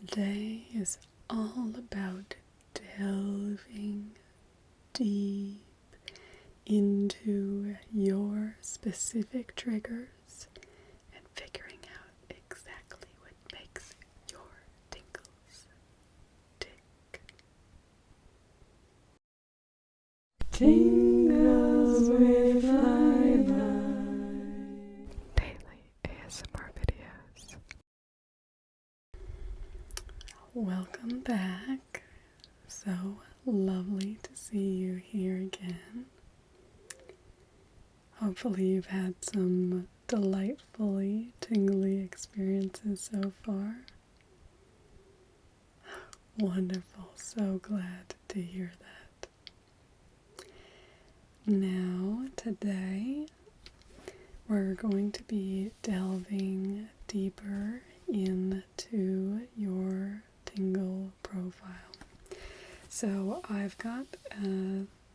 Today is all about delving deep into your specific triggers and figuring out exactly what makes your tingles tick. Tingles with flyby. Daily ASMR videos. Welcome back. So lovely to see you here again. Hopefully you've had some delightfully tingly experiences so far. Wonderful. So glad to hear that. Now, today, we're going to be delving deeper into your Tingle profile. So I've got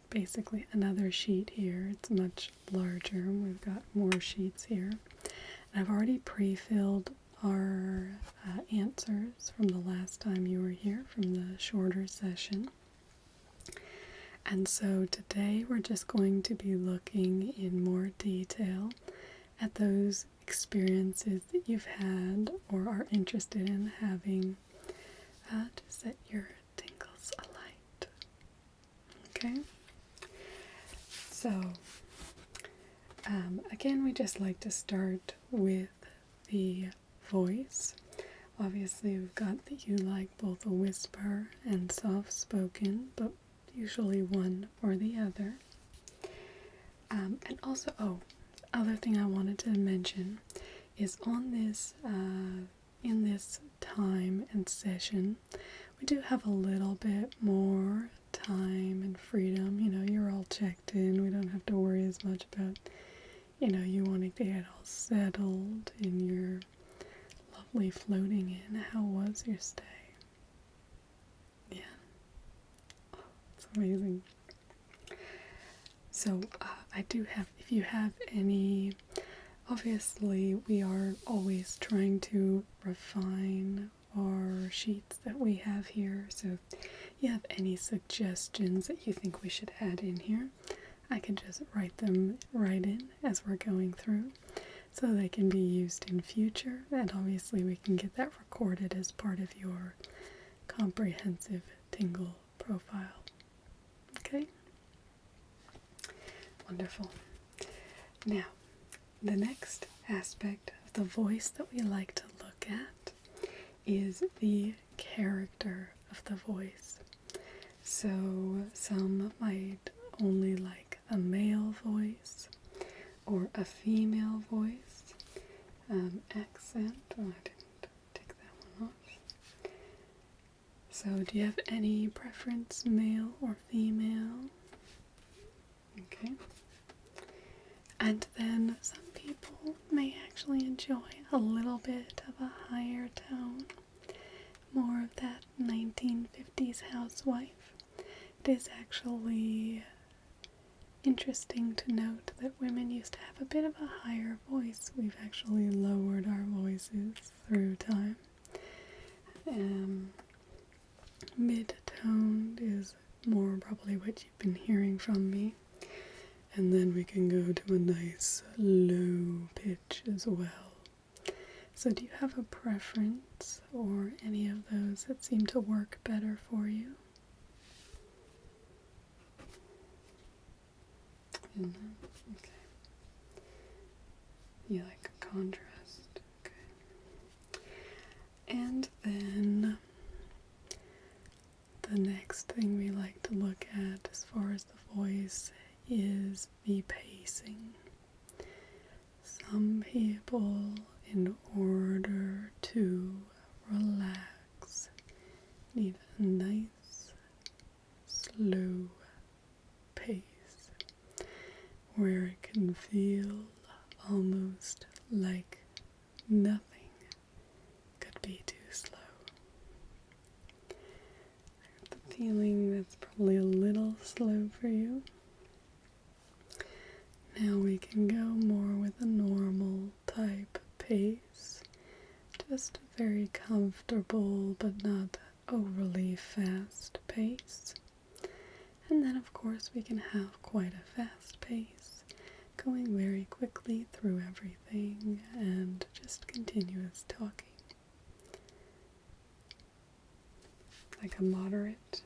basically another sheet here. It's much larger. We've got more sheets here. I've already pre-filled our answers from the last time you were here, from the shorter session. And so today we're just going to be looking in more detail at those experiences that you've had or are interested in having to set your tingles alight. Okay? So, again, we just like to start with the voice. Obviously, we've got that you like both a whisper and soft-spoken, but usually one or the other. And also, other thing I wanted to mention is on this, in this time and session, we do have a little bit more time and freedom. You know, you're all checked in. We don't have to worry as much about, you wanting to get all settled in your lovely floating in. How was your stay? Yeah. Oh, it's amazing. So, I do have, if you have any, obviously we are always trying to refine our sheets that we have here, so if you have any suggestions that you think we should add in here, I can just write them right in as we're going through, so they can be used in future, and obviously we can get that recorded as part of your comprehensive tingle profile. Okay? Wonderful. Now, the next aspect of the voice that we like to look at is the character of the voice. So some might only like a male voice or a female voice. Accent, I didn't take that one off. So do you have any preference, male or female? Okay. And then some people may actually enjoy a little bit of a higher tone, more of that 1950s housewife. It is actually interesting to note that women used to have a bit of a higher voice. We've actually lowered our voices through time. Mid-toned is more probably what you've been hearing from me. And then we can go to a nice low pitch as well. So do you have a preference or any of those that seem to work better for you? Okay. You like a contrast? Okay. And then the next thing we like to look at as far as the voice is the pacing. Some people, in order to relax, need a nice, slow pace where it can feel almost like nothing could be too slow. I have the feeling that's probably a little slow for you. Now we can go more with a normal type pace, just a very comfortable doable but not overly fast pace. And then of course we can have quite a fast pace, going very quickly through everything and just continuous talking. Like a moderate,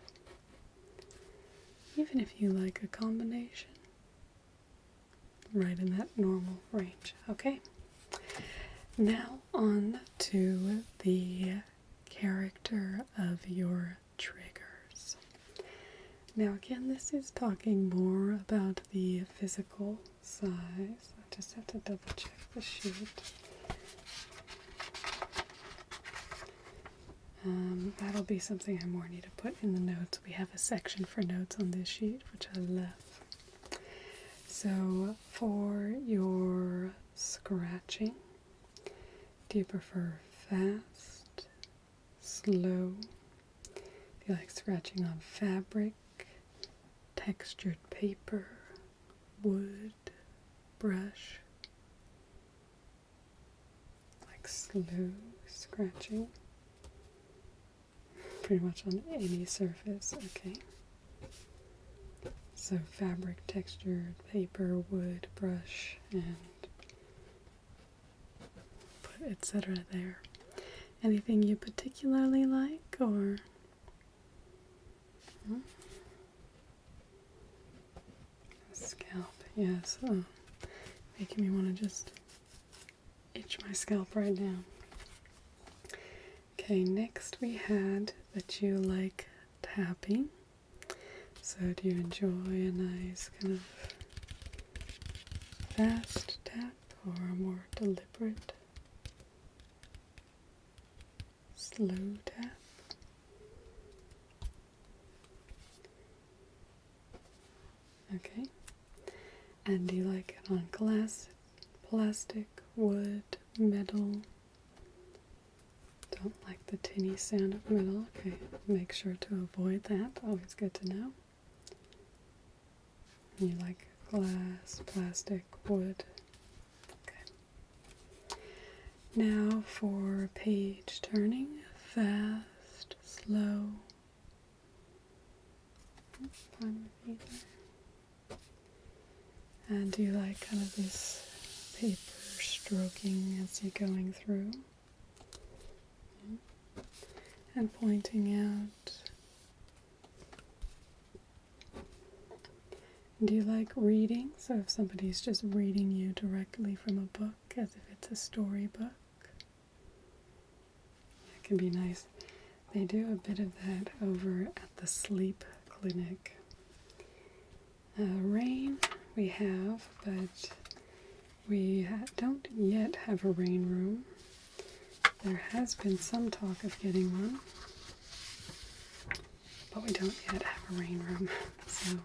even if you like a combination, right in that normal range. Okay, now on to the character of your triggers. Now again, this is talking more about the physical size. I just have to double check the sheet. That'll be something I more need to put in the notes. We have a section for notes on this sheet, which I love. So for your scratching, do you prefer fast, slow? Do you like scratching on fabric, textured paper, wood, brush? Like slow scratching? Pretty much on any surface, okay. So fabric, textured paper, wood, brush, and put etc. there. Anything you particularly like, or? Scalp, yes. Oh, making me want to just itch my scalp right now. Okay, next we had that you like tapping. So do you enjoy a nice kind of fast tap or a more deliberate, slow tap? Okay. And do you like it on glass, plastic, wood, metal? Don't like the tinny sound of metal. Okay, make sure to avoid that. Always good to know. You like glass, plastic, wood. Okay. Now for page turning. Fast, slow. Fine with either. And do you like kind of this paper stroking as you're going through? And pointing out. Do you like reading? So if somebody's just reading you directly from a book, as if it's a storybook, it can be nice. They do a bit of that over at the sleep clinic. Rain we have, but we don't yet have a rain room. There has been some talk of getting one, but we don't yet have a rain room, so.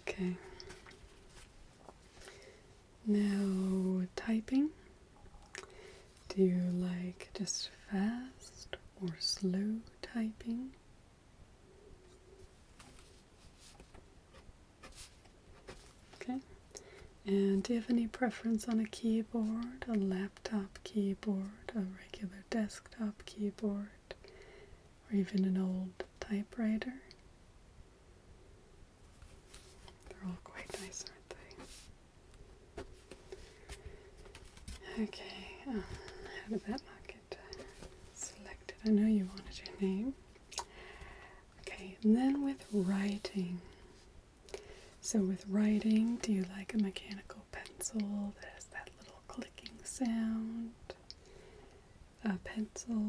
Okay. Now, typing. Do you like just fast or slow typing? Okay. And do you have any preference on a keyboard, a laptop keyboard, a regular desktop keyboard, or even an old typewriter? They're all quite nice, aren't they? Okay, how did that not get selected? I know you wanted your name. Okay, and then with writing. So with writing, do you like a mechanical pencil that has that little clicking sound? A pencil,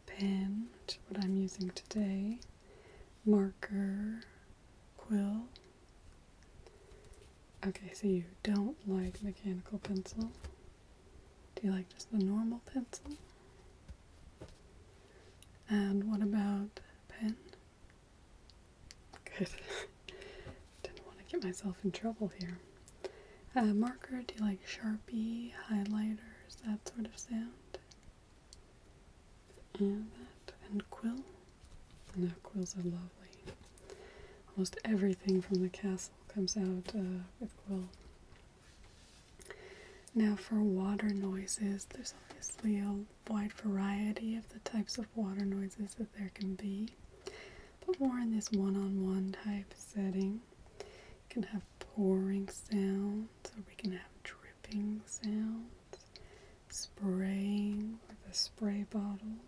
pen, which is what I'm using today, marker, quill. Okay, so you don't like mechanical pencil. Do you like just the normal pencil? And what about pen? Good. Didn't want to get myself in trouble here. Marker, do you like Sharpie, highlighters, that sort of sound? And that, and quill? No, quills are lovely. Almost everything from the castle comes out with quill. Now for water noises, there's obviously a wide variety of the types of water noises that there can be, but more in this one-on-one type setting. You can have pouring sounds, or we can have dripping sounds, spraying with a spray bottle,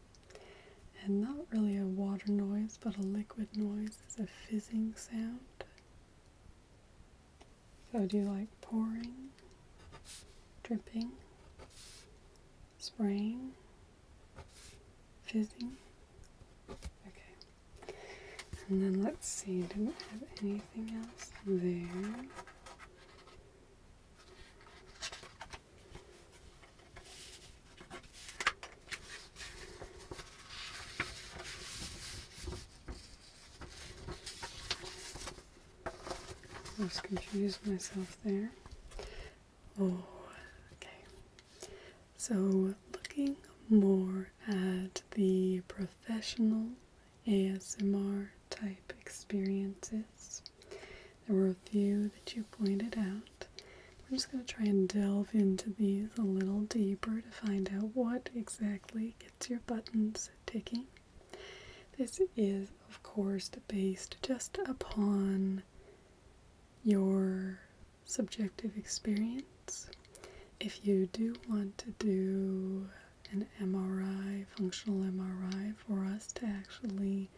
and not really a water noise, but a liquid noise is a fizzing sound. So do you like pouring, dripping, spraying, fizzing? Okay. And then let's see, didn't have anything else there. I was confused myself there. Oh, okay. So looking more at the professional ASMR type experiences, there were a few that you pointed out. We're just going to try and delve into these a little deeper to find out what exactly gets your buttons ticking. This is, of course, based just upon your subjective experience. If you do want to do an MRI, functional MRI, for us to actually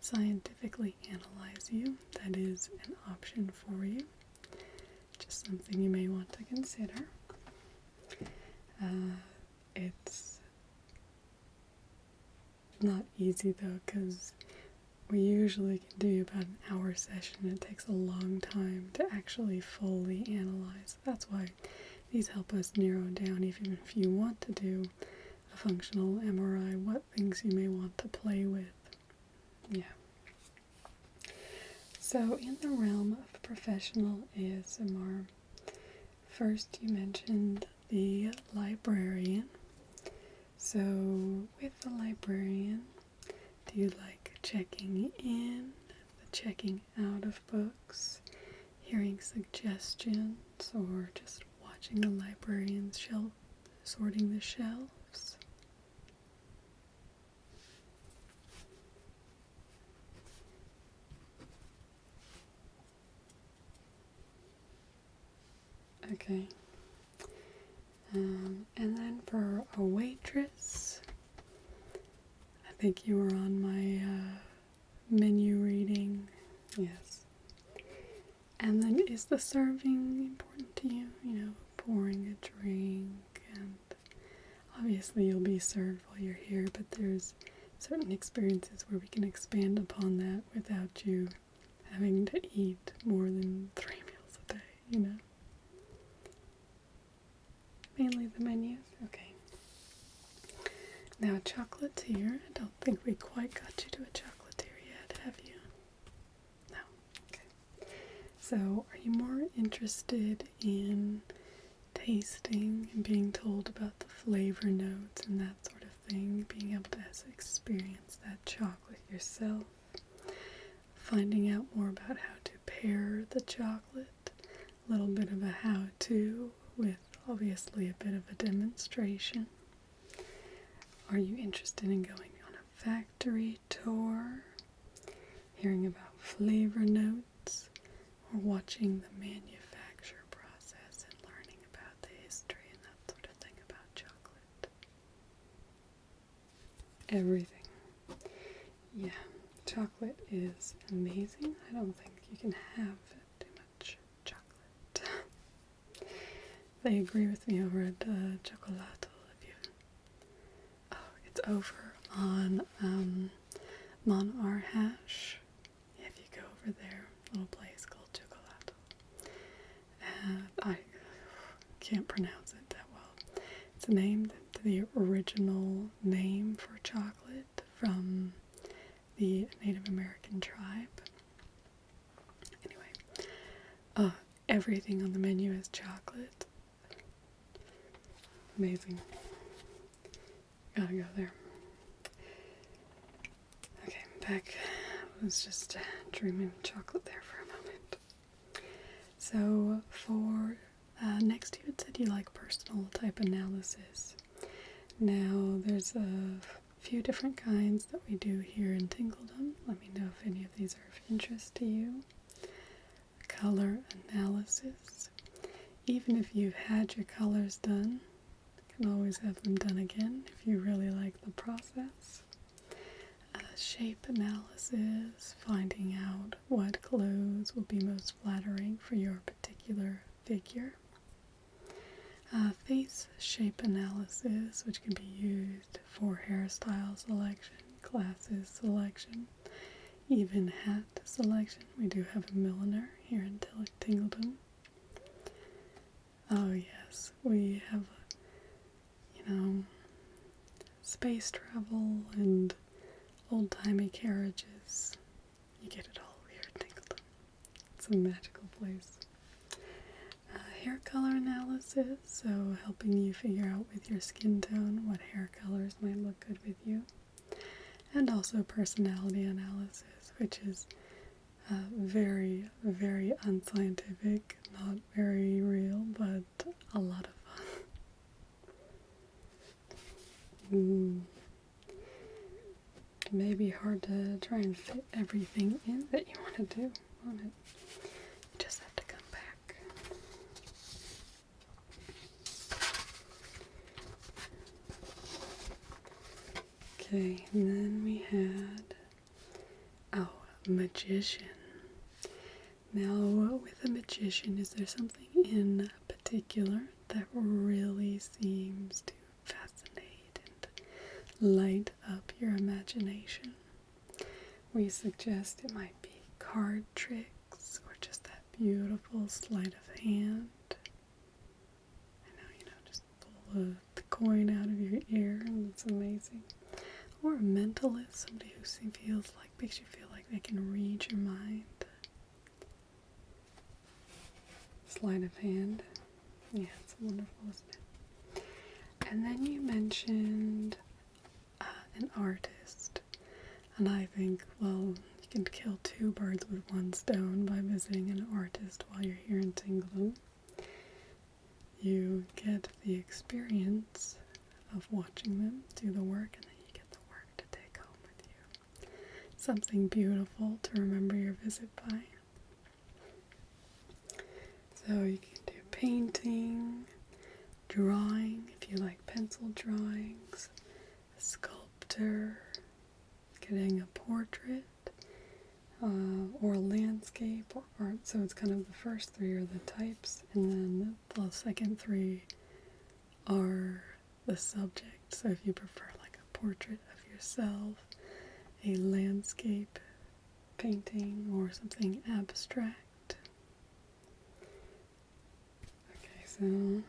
scientifically analyze you, that is an option for you. Just something you may want to consider. It's not easy though, because we usually can do about an hour session. It takes a long time to actually fully analyze. That's why these help us narrow down, even if you want to do a functional MRI, what things you may want to play with. Yeah. So in the realm of professional ASMR, first you mentioned the librarian. So with the librarian, do you like checking in, the checking out of books, hearing suggestions, or just watching the librarian's shelf, sorting the shelves? Okay. And then for a waitress, I think you were on my menu reading. Yes. And then is the serving important to you? You know, pouring a drink, and obviously you'll be served while you're here, but there's certain experiences where we can expand upon that without you having to eat more than 3 meals a day, you know? Mainly the menus? Okay. Now a chocolatier. I don't think we quite got you to a chocolatier yet, have you? No. Okay. So are you more interested in tasting and being told about the flavor notes and that sort of thing, being able to experience that chocolate yourself, finding out more about how to pair the chocolate, a little bit of a how-to with obviously a bit of a demonstration? Are you interested in going on a factory tour, hearing about flavor notes, or watching the manufacture process and learning about the history and that sort of thing about chocolate? Everything. Yeah, chocolate is amazing. I don't think you can have too much chocolate. They agree with me over at Chocolato. It's over on Mon Hash. If you go over there, a little place called Chocolato. And I can't pronounce it that well. It's named the original name for chocolate from the Native American tribe. Anyway, everything on the menu is chocolate. Amazing. Gotta go there. Okay, back. I was just dreaming of chocolate there for a moment. So for Next, you had said you like personal type analysis. Now, there's a few different kinds that we do here in Tingledom. Let me know if any of these are of interest to you. Color analysis. Even if you've had your colors done, you can always have them done again if you really like the process. Shape analysis, finding out what clothes will be most flattering for your particular figure. Face shape analysis, which can be used for hairstyle selection, glasses selection, even hat selection. We do have a milliner here in Tingledom. Oh yes, we have, space travel and old-timey carriages. You get it all here in Tingledom. It's a magical place. Hair color analysis, so helping you figure out with your skin tone what hair colors might look good with you. And also personality analysis, which is very, very unscientific, not very real, but a lot of fun. It may be hard to try and fit everything in that you want to do on it. You just have to come back. Okay, and then we had, magician. Now, with a magician, is there something in particular that really seems to fascinate and light up your imagination? We suggest it might be card tricks or just that beautiful sleight of hand. I know, just pull the coin out of your ear and it's amazing. Or a mentalist, somebody who makes you feel like they can read your mind. Sleight of hand. Yeah, it's wonderful, isn't it? And then you mentioned an artist. And I think, you can kill two birds with one stone by visiting an artist while you're here in Tingledom. You get the experience of watching them do the work, and then you get the work to take home with you. Something beautiful to remember your visit by. So you can do painting, drawing, if you like pencil drawings, a sculptor, getting a portrait, or a landscape or art. So it's kind of the first three are the types, and then the second three are the subject. So if you prefer like a portrait of yourself, a landscape painting, or something abstract. Okay, so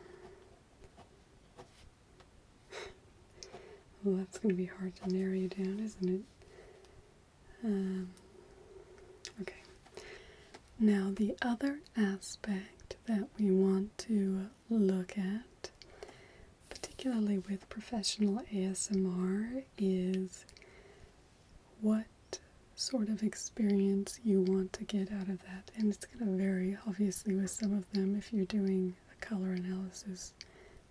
that's going to be hard to narrow you down, isn't it? Okay. Now the other aspect that we want to look at, particularly with professional ASMR, is what sort of experience you want to get out of that. And it's going to vary, obviously, with some of them. If you're doing a color analysis,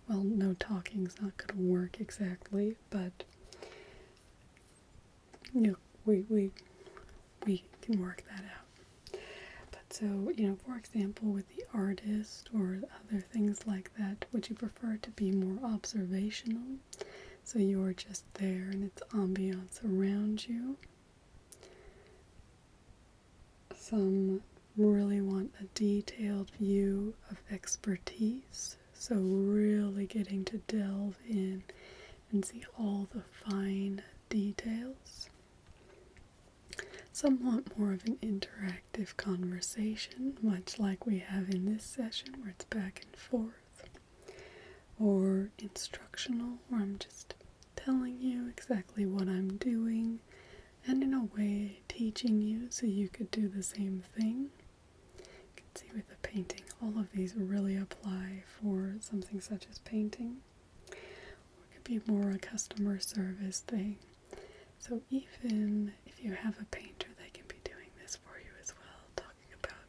no talking's not going to work exactly, but we can work that out. But so, for example, with the artist or other things like that, would you prefer to be more observational? So you're just there and it's ambiance around you. Some really want a detailed view of expertise, so really getting to delve in and see all the fine details. Some want more of an interactive conversation, much like we have in this session, where it's back and forth. Or instructional, where I'm just telling you exactly what I'm doing, and in a way teaching you so you could do the same thing. You can see with the painting, all of these really apply for something such as painting. Or it could be more a customer service thing. So even if you have a painter, they can be doing this for you as well, talking about,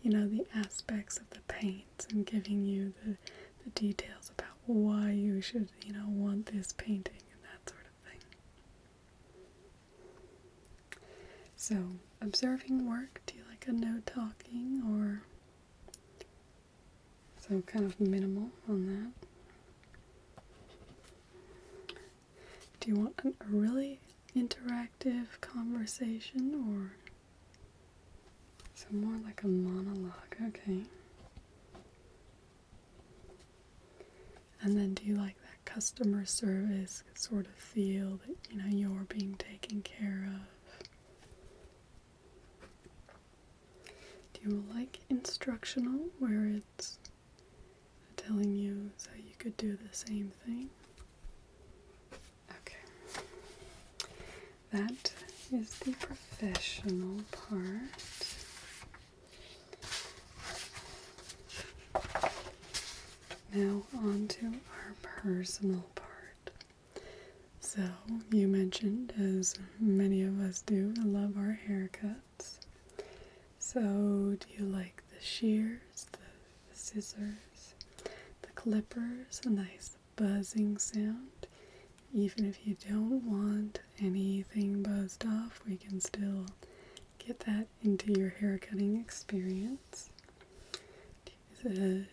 the aspects of the paints and giving you the details about why you should, want this painting and that sort of thing. So, observing work, do you like a no talking or so kind of minimal on that? Do you want a really interactive conversation or so more like a monologue? Okay. And then do you like that customer service sort of feel that, you're being taken care of? Do you like instructional where it's telling you so you could do the same thing? Okay. That is the professional part. Now on to our personal part. So, you mentioned, as many of us do, I love our haircuts. So, do you like the shears, the scissors, the clippers, a nice buzzing sound? Even if you don't want anything buzzed off, we can still get that into your haircutting experience. Is a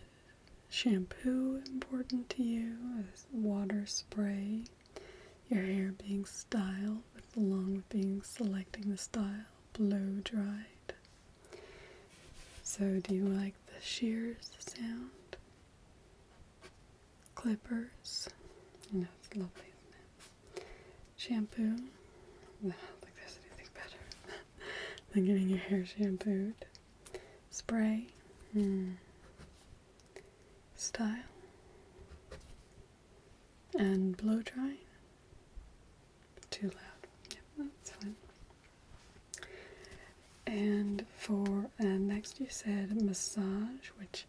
shampoo important to you? Is water spray? Your hair being styled along with being selecting the style, blow dried. So do you like the shears sound? Clippers? It's lovely, isn't it? Shampoo? No, I don't think there's anything better than getting your hair shampooed. Spray? Style? And blow dry? Too loud. Yeah, that's fine. And for next you said massage, which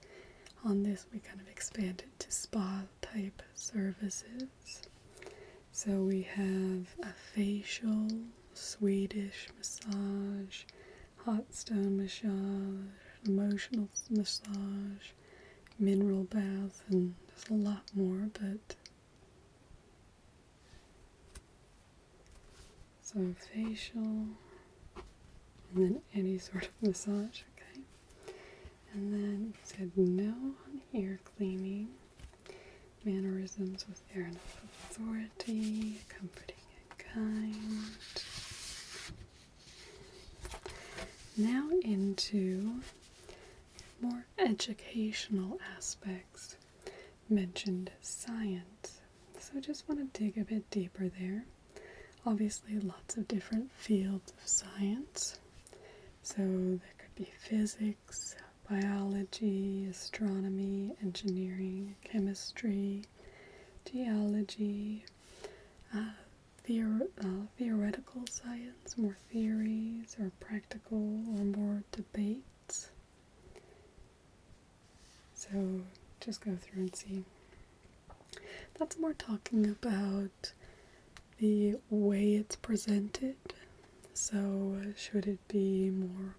on this we kind of expanded to spa type services. So we have a facial, Swedish massage, hot stone massage, emotional massage, mineral bath, and there's a lot more, but so facial, and then any sort of massage, okay? And then you said no on ear cleaning, mannerisms with air enough authority, comforting and kind. Now into more educational aspects. Mentioned science, so just want to dig a bit deeper there. Obviously lots of different fields of science, so there could be physics, biology, astronomy, engineering, chemistry, geology, theoretical science, more theories, or practical or more debates. So just go through and see. That's more talking about the way it's presented. So should it be more,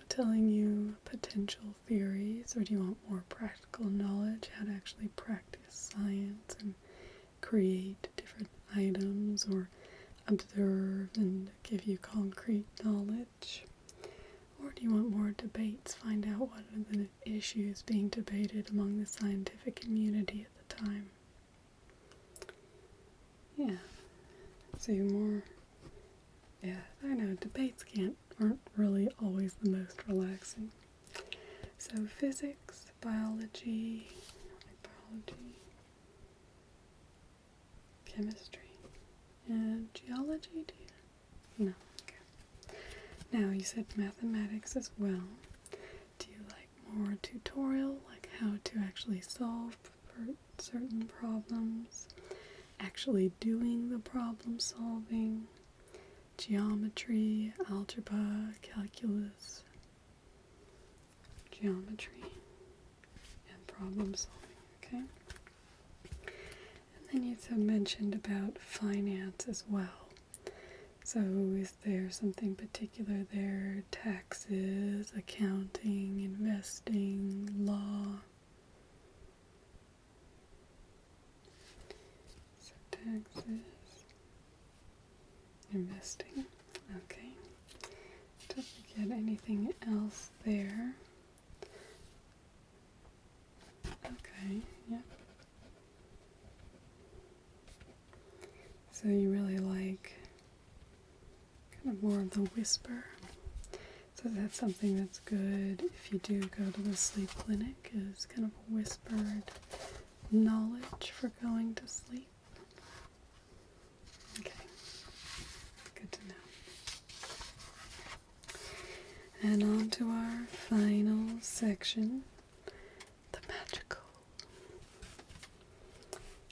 telling you potential theories, or do you want more practical knowledge, how to actually practice science and create different items, or observe and give you concrete knowledge? Or do you want more debates, find out what are the issues being debated among the scientific community at the time? Yeah, so you're more, I know, debates aren't really always the most relaxing. So physics, biology, chemistry, and geology, do you? No, okay. Now you said mathematics as well. Do you like more tutorial, like how to actually solve certain problems, actually doing the problem solving, geometry, algebra, calculus, geometry, and problem solving, okay? And then you mentioned about finance as well. So is there something particular there? Taxes, accounting, investing, law? So taxes, investing, okay. Don't forget anything else there. Okay, yep. So you really like kind of more of the whisper. So that's something that's good if you do go to the sleep clinic, is kind of whispered knowledge for going to sleep. Okay, good to know. And on to our final section, the magical.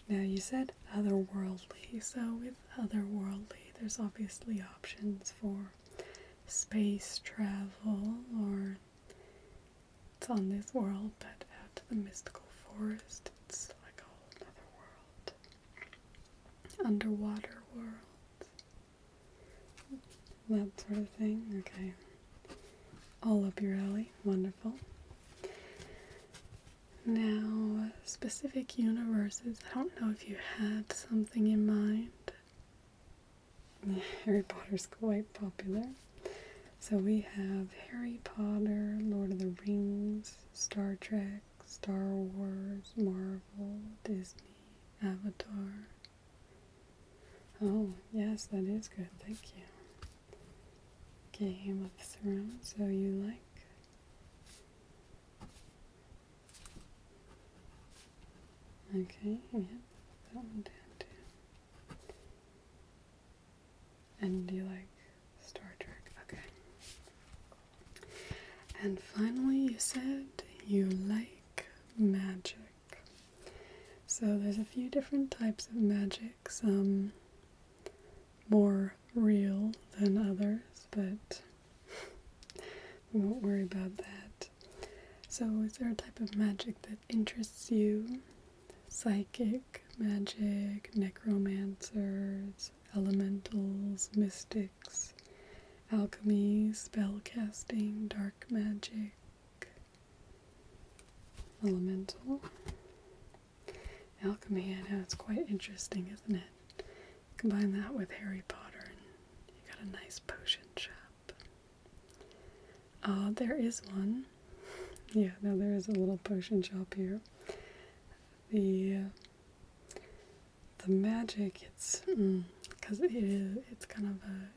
Now you said otherworldly, so with otherworldly, there's obviously options for space travel, or it's on this world, but out to the mystical forest, it's like a whole other world. Underwater world. That sort of thing. Okay. All up your alley. Wonderful. Now, specific universes. I don't know if you had something in mind. Harry Potter's quite popular. So we have Harry Potter, Lord of the Rings, Star Trek, Star Wars, Marvel, Disney, Avatar. Oh, yes, that is good. Thank you. Game of Thrones. So you like? Okay, yeah, that one down too. And do you like Star Trek? Okay. And finally, you said you like magic. So there's a few different types of magic, some more real than others, but we won't worry about that. So is there a type of magic that interests you? Psychic magic, necromancers, elementals, mystics, alchemy, spellcasting, dark magic, elemental. Alchemy, I know, it's quite interesting, isn't it? Combine that with Harry Potter and you got a nice potion shop. There is one. Yeah, no, there is a little potion shop here. The magic, it's because it's kind of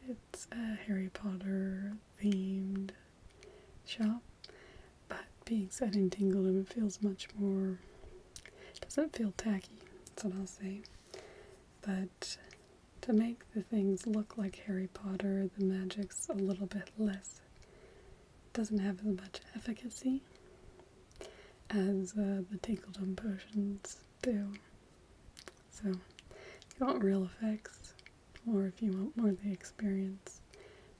it's a Harry Potter themed shop, but being set in Tingledom, it feels much more, it doesn't feel tacky, that's what I'll say. But to make the things look like Harry Potter, the magic's a little bit less, it doesn't have as much efficacy as the Tingledom potions do. So if you want real effects, or if you want more of the experience,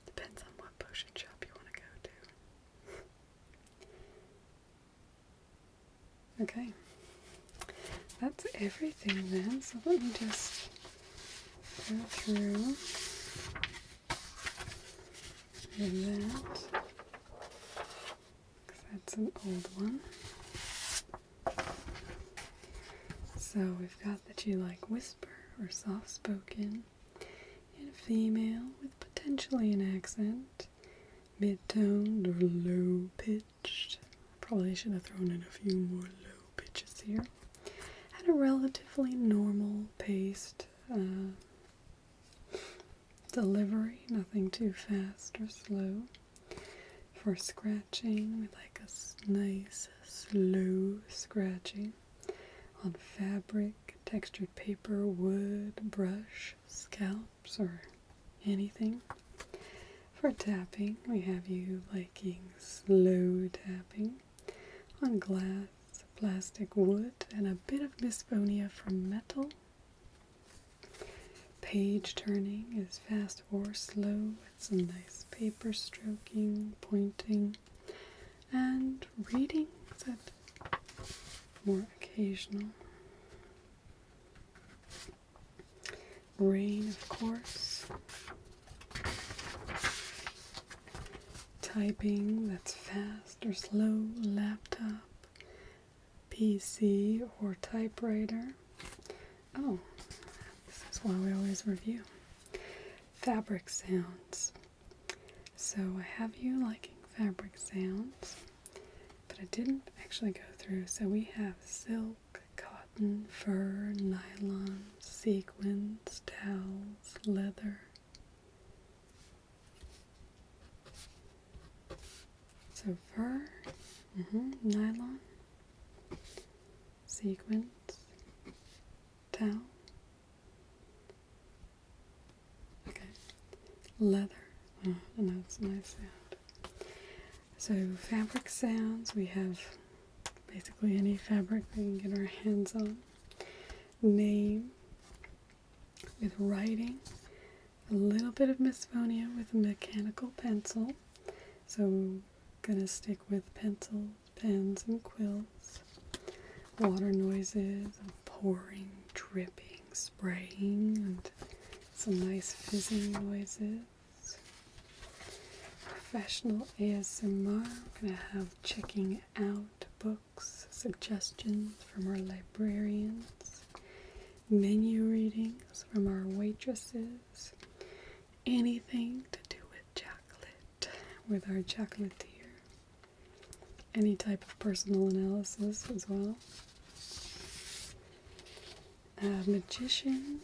depends on what potion shop you want to go to. Okay, that's everything then, so let me just go through that, because that's an old one. So we've got that you like whisper or soft-spoken, in a female with potentially an accent, mid-toned or low-pitched. Probably should have thrown in a few more low pitches here. And a relatively normal-paced delivery, nothing too fast or slow. For scratching, we like a nice, slow scratching on fabric, textured paper, wood, brush, scalps, or anything. For tapping, we have you liking slow tapping on glass, plastic, wood, and a bit of misphonia from metal. Page turning is fast or slow with some nice paper stroking, pointing, and reading is that more occasional. Rain, of course. typing that's fast or slow, laptop, PC, or typewriter. Oh, this is why we always review. Fabric sounds. So I have you liking fabric sounds, but I didn't actually go through. So we have silk, cotton, fur, nylon, sequins, towels, leather. So fur, nylon, sequins, towel, okay, leather. Oh, I know it's a nice sound. So fabric sounds, we have basically any fabric we can get our hands on. Name, with writing, a little bit of misphonia with a mechanical pencil. So gonna stick with pencils, pens, and quills. Water noises, pouring, dripping, spraying, and some nice fizzing noises. Professional ASMR, we're gonna have checking out books, suggestions from our librarians, menu readings from our waitresses, anything to do with chocolate with our chocolatier. Any type of personal analysis as well. A magician,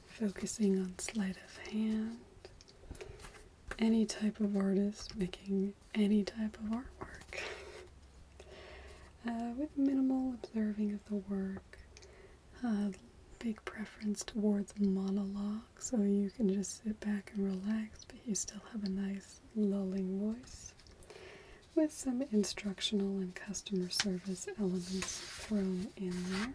focusing on sleight of hand. Any type of artist making any type of artwork. With minimal observing of the work. Big preference towards monologue, so you can just sit back and relax, but you still have a nice lulling voice, with some instructional and customer service elements thrown in there.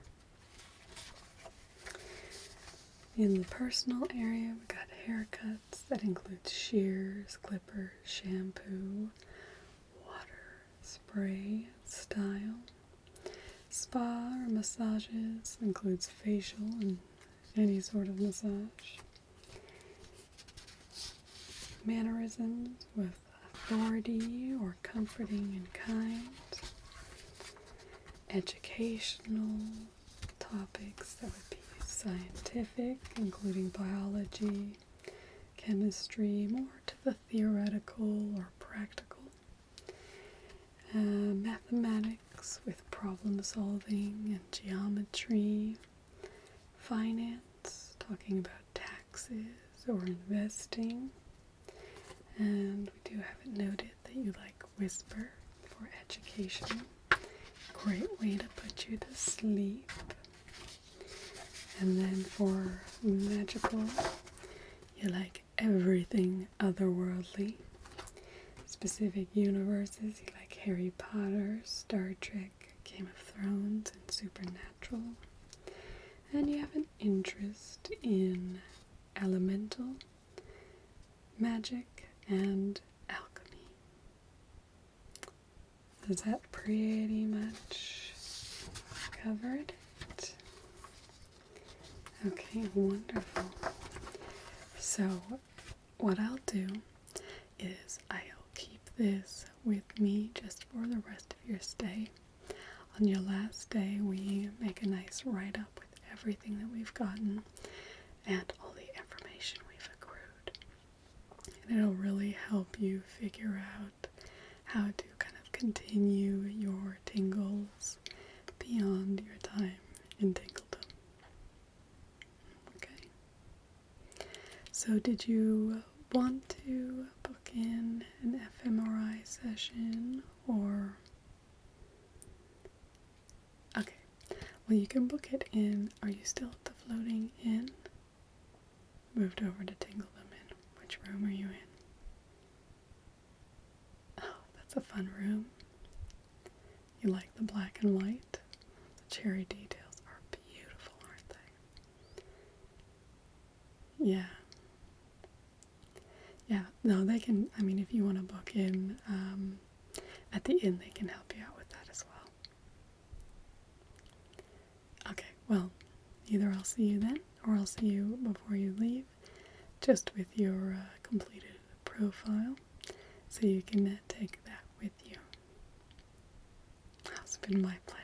In the personal area, we've got haircuts that include shears, clippers, shampoo, water, spray, style. Spa or massages includes facial and any sort of massage. Mannerisms with authority or comforting in kind. Educational topics that would be scientific, including biology, chemistry, more to the theoretical or practical. Mathematics with problem solving and geometry. Finance, talking about taxes or investing. And we do have it noted that you like Whisper for education. Great way to put you to sleep. And then for magical, you like everything otherworldly. Specific universes, you like Harry Potter, Star Trek, Game of Thrones, and Supernatural. And you have an interest in elemental, magic, and alchemy. Does that pretty much cover it? Okay, wonderful. So, what I'll do is I'll keep this with me just for the rest of your stay. On your last day, we make a nice write-up with everything that we've gotten and all the information we've accrued. And it'll really help you figure out how to kind of continue your tingles beyond your time in Tingledom. Okay. So did you want to book in an fMRI session or... Okay. Well, you can book it in. Are you still at the floating inn? Moved over to Tingledom Inn. Which room are you in? Oh, that's a fun room. You like the black and white? The cherry details are beautiful, aren't they? Yeah. Yeah, no, they can, I mean, if you want to book in at the inn, they can help you out with that as well. Okay, well, either I'll see you then, or I'll see you before you leave, just with your completed profile, so you can take that with you. It's been my pleasure.